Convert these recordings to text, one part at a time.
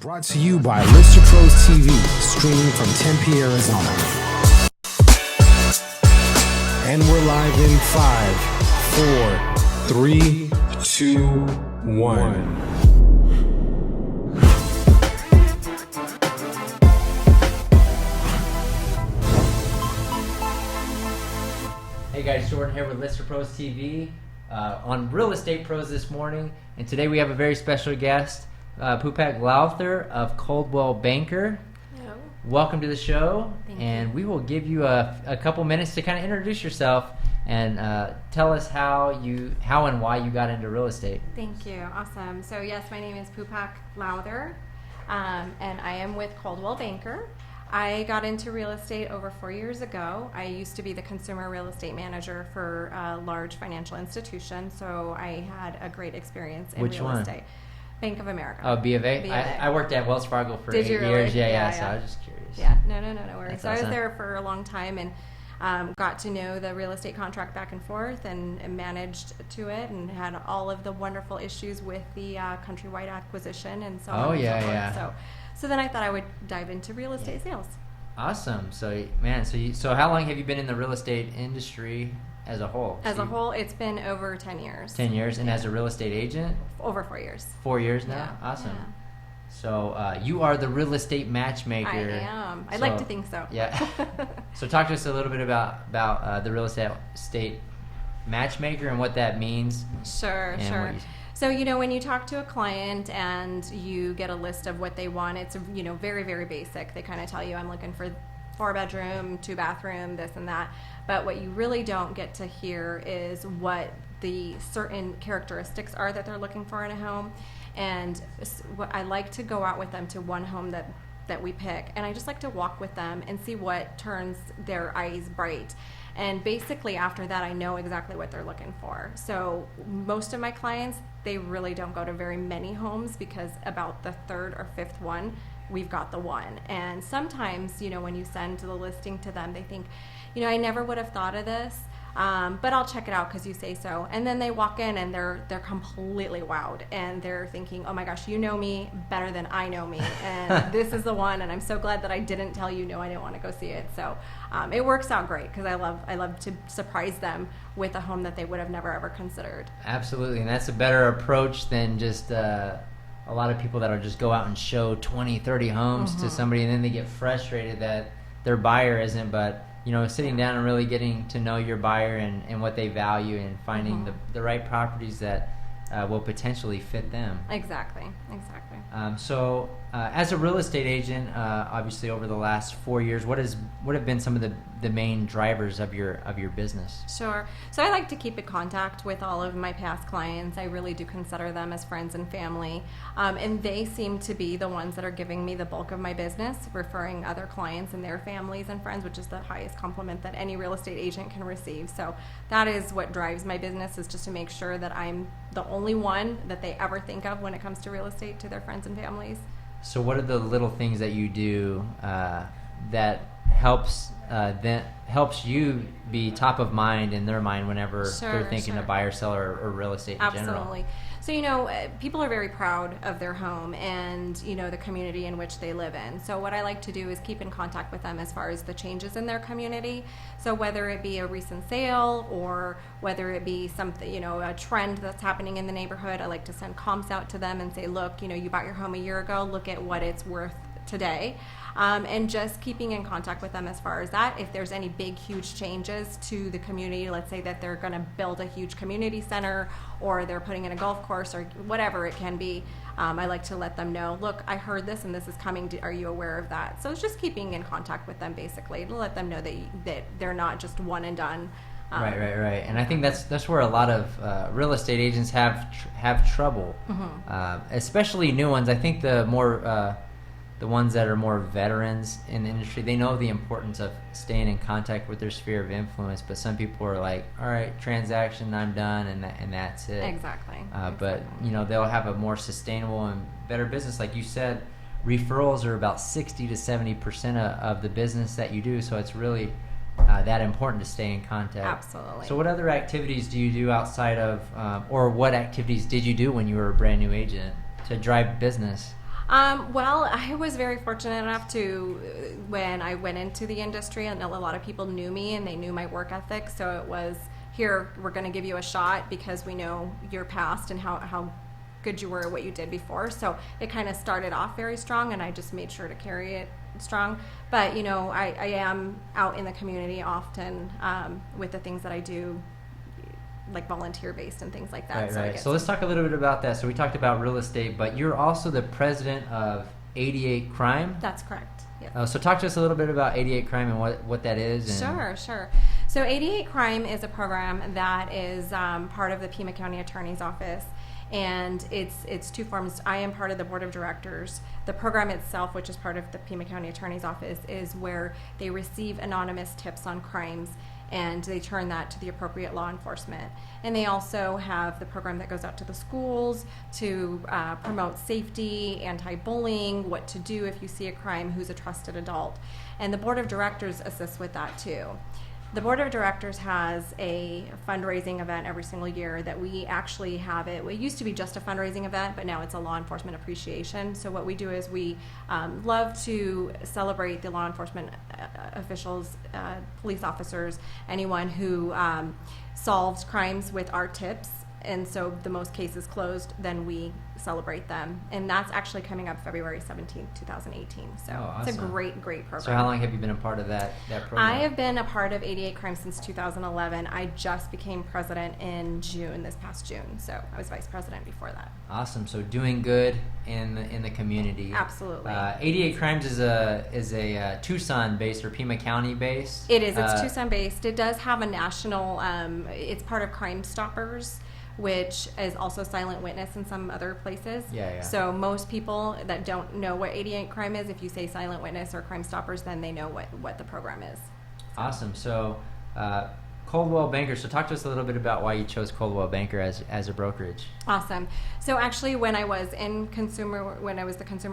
Brought to you by Lister Pros TV, streaming from Tempe, Arizona. And we're live in 5, 4, 3, 2, 1. Hey guys, Jordan here with Lister Pros TV on Real Estate Pros this morning, and today we have a very special guest, Pupak Lowther of Coldwell Banker. Hello. Welcome to the show. Thank and you. we will give you a couple minutes to kind of introduce yourself and tell us how and why you got into real estate. Thank you. Awesome. So yes, my name is Pupak Lowther, and I am with Coldwell Banker. I got into real estate over 4 years ago. I used to be the consumer real estate manager for a large financial institution, so I had a great experience in Which real one? estate. Bank of America. Oh, B of A? B of A. I worked at Wells Fargo for Did 8 you really? years. Yeah, Yeah, so yeah. I was just curious. Yeah, no worries. That's So I was awesome. there for a long time and got to know the real estate contract back and forth and managed to it and had all of the wonderful issues with the countrywide acquisition and so on Oh, and yeah, so forth. yeah. So then I thought I would dive into real estate sales. Awesome. So, man, so how long have you been in the real estate industry as a whole? As a whole, it's been over 10 years. 10 years. And as a real estate agent? Over 4 years. 4 years now? Yeah, Awesome. yeah. So you are the real estate matchmaker. I am. I'd like to think so. Yeah. So talk to us a little bit about the real estate matchmaker and what that means. Sure, and sure. what you- So, when you talk to a client and you get a list of what they want, it's, very, very basic. They kind of tell you, I'm looking for 4-bedroom, 2-bathroom, this and that. But what you really don't get to hear is what the certain characteristics are that they're looking for in a home. And what I like to go out with them to one home that we pick, and I just like to walk with them and see what turns their eyes bright. And basically after that, I know exactly what they're looking for. So most of my clients, they really don't go to very many homes because about the third or fifth one, we've got the one. And sometimes, when you send the listing to them, they think, I never would have thought of this, but I'll check it out because you say so. And then they walk in and they're completely wowed and they're thinking, oh my gosh, you know me better than I know me, and this is the one. And I'm so glad that I didn't tell you no, I didn't want to go see it. So it works out great because I love to surprise them with a home that they would have never ever considered. Absolutely. And that's a better approach than just a lot of people that'll just go out and show 20, 30 homes to somebody and then they get frustrated that their buyer isn't. But sitting down and really getting to know your buyer and what they value and finding the right properties that will potentially fit them. Exactly. So as a real estate agent, obviously over the last 4 years, what have been some of the main drivers of your business? Sure. So I like to keep in contact with all of my past clients. I really do consider them as friends and family. And they seem to be the ones that are giving me the bulk of my business, referring other clients and their families and friends, which is the highest compliment that any real estate agent can receive. So that is what drives my business, is just to make sure that I'm the only one that they ever think of when it comes to real estate to their friends and families. So what are the little things that you do that helps you be top of mind in their mind whenever they're thinking of buyer, seller, or real estate in general? Absolutely. So, people are very proud of their home and, the community in which they live in. So what I like to do is keep in contact with them as far as the changes in their community. So whether it be a recent sale or whether it be something, a trend that's happening in the neighborhood, I like to send comps out to them and say, look, you bought your home a year ago, look at what it's worth today. And just keeping in contact with them as far as that. If there's any big, huge changes to the community, let's say that they're going to build a huge community center or they're putting in a golf course or whatever it can be, I like to let them know, look, I heard this and this is coming. Are you aware of that? So it's just keeping in contact with them basically to let them know that they're not just one and done. Right. And I think that's where a lot of real estate agents have trouble, especially new ones. I think the ones that are more veterans in the industry, they know the importance of staying in contact with their sphere of influence. But some people are like, all right, transaction, I'm done, and that's it. Exactly. But they'll have a more sustainable and better business. Like you said, referrals are about 60 to 70% of the business that you do. So it's really that important to stay in contact. Absolutely. So what other activities do you do outside of, or what activities did you do when you were a brand new agent to drive business? Well, I was very fortunate enough to, when I went into the industry, and a lot of people knew me and they knew my work ethic. So it was, here, we're going to give you a shot because we know your past and how good you were at what you did before. So it kind of started off very strong, and I just made sure to carry it strong. But, you know, I am out in the community often with the things that I do, like volunteer based and things like that. Right. So let's talk a little bit about that. So we talked about real estate, but you're also the president of 88 Crime. That's correct. Yeah. So talk to us a little bit about 88 Crime and what that is. And Sure. So 88 Crime is a program that is part of the Pima County Attorney's Office. And it's two forms. I am part of the board of directors. The program itself, which is part of the Pima County Attorney's Office, is where they receive anonymous tips on crimes and they turn that to the appropriate law enforcement. And they also have the program that goes out to the schools to promote safety, anti-bullying, what to do if you see a crime, who's a trusted adult. And the board of directors assists with that too. The board of directors has a fundraising event every single year that we actually have it. It used to be just a fundraising event, but now it's a law enforcement appreciation. So what we do is we love to celebrate the law enforcement officials, police officers, anyone who solves crimes with our tips. And so the most cases closed, then we celebrate them. And that's actually coming up February 17th, 2018. So awesome. It's a great program. So how long have you been a part of that program? I have been a part of 88 Crime since 2011. I just became president in June, this past June. So I was vice president before that. Awesome. So doing good in the community. Absolutely. 88 Crimes is a Tucson based or Pima County based. It is. It's Tucson based. It does have a national. It's part of Crime Stoppers, which is also Silent Witness in some other places. Yeah. So most people that don't know what 88 Crime is, if you say Silent Witness or Crime Stoppers, then they know what the program is. Awesome. So Coldwell Banker. So talk to us a little bit about why you chose Coldwell Banker as a brokerage. Awesome. So actually, when I was the consumer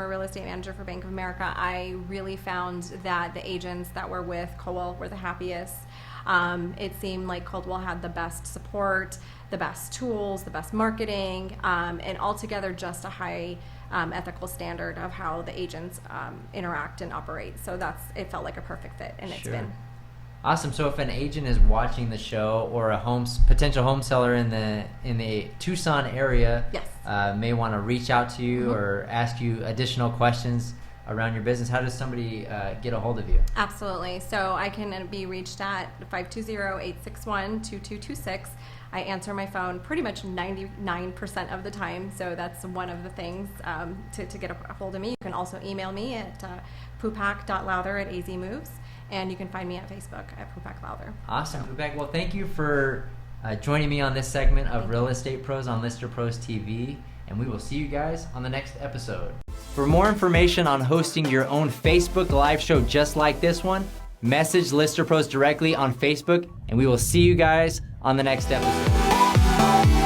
real estate manager for Bank of America, I really found that the agents that were with Coldwell were the happiest. It seemed like Coldwell had the best support, the best tools, the best marketing, and altogether just a high ethical standard of how the agents interact and operate. So it felt like a perfect fit, and it's been. Awesome. So if an agent is watching the show or a potential home seller in the Tucson area, yes. May want to reach out to you or ask you additional questions around your business, how does somebody get a hold of you? Absolutely. So I can be reached at 520-861-2226. I answer my phone pretty much 99% of the time, so that's one of the things to get a hold of me. You can also email me at pupak.lowther@azmoves, and you can find me at Facebook at Pupak Lowther. Awesome, Pupak. Well, thank you for joining me on this segment of Real Estate Pros on Lister Pros TV, and we will see you guys on the next episode. For more information on hosting your own Facebook live show just like this one, message Lister Pros directly on Facebook, and we will see you guys on the next episode.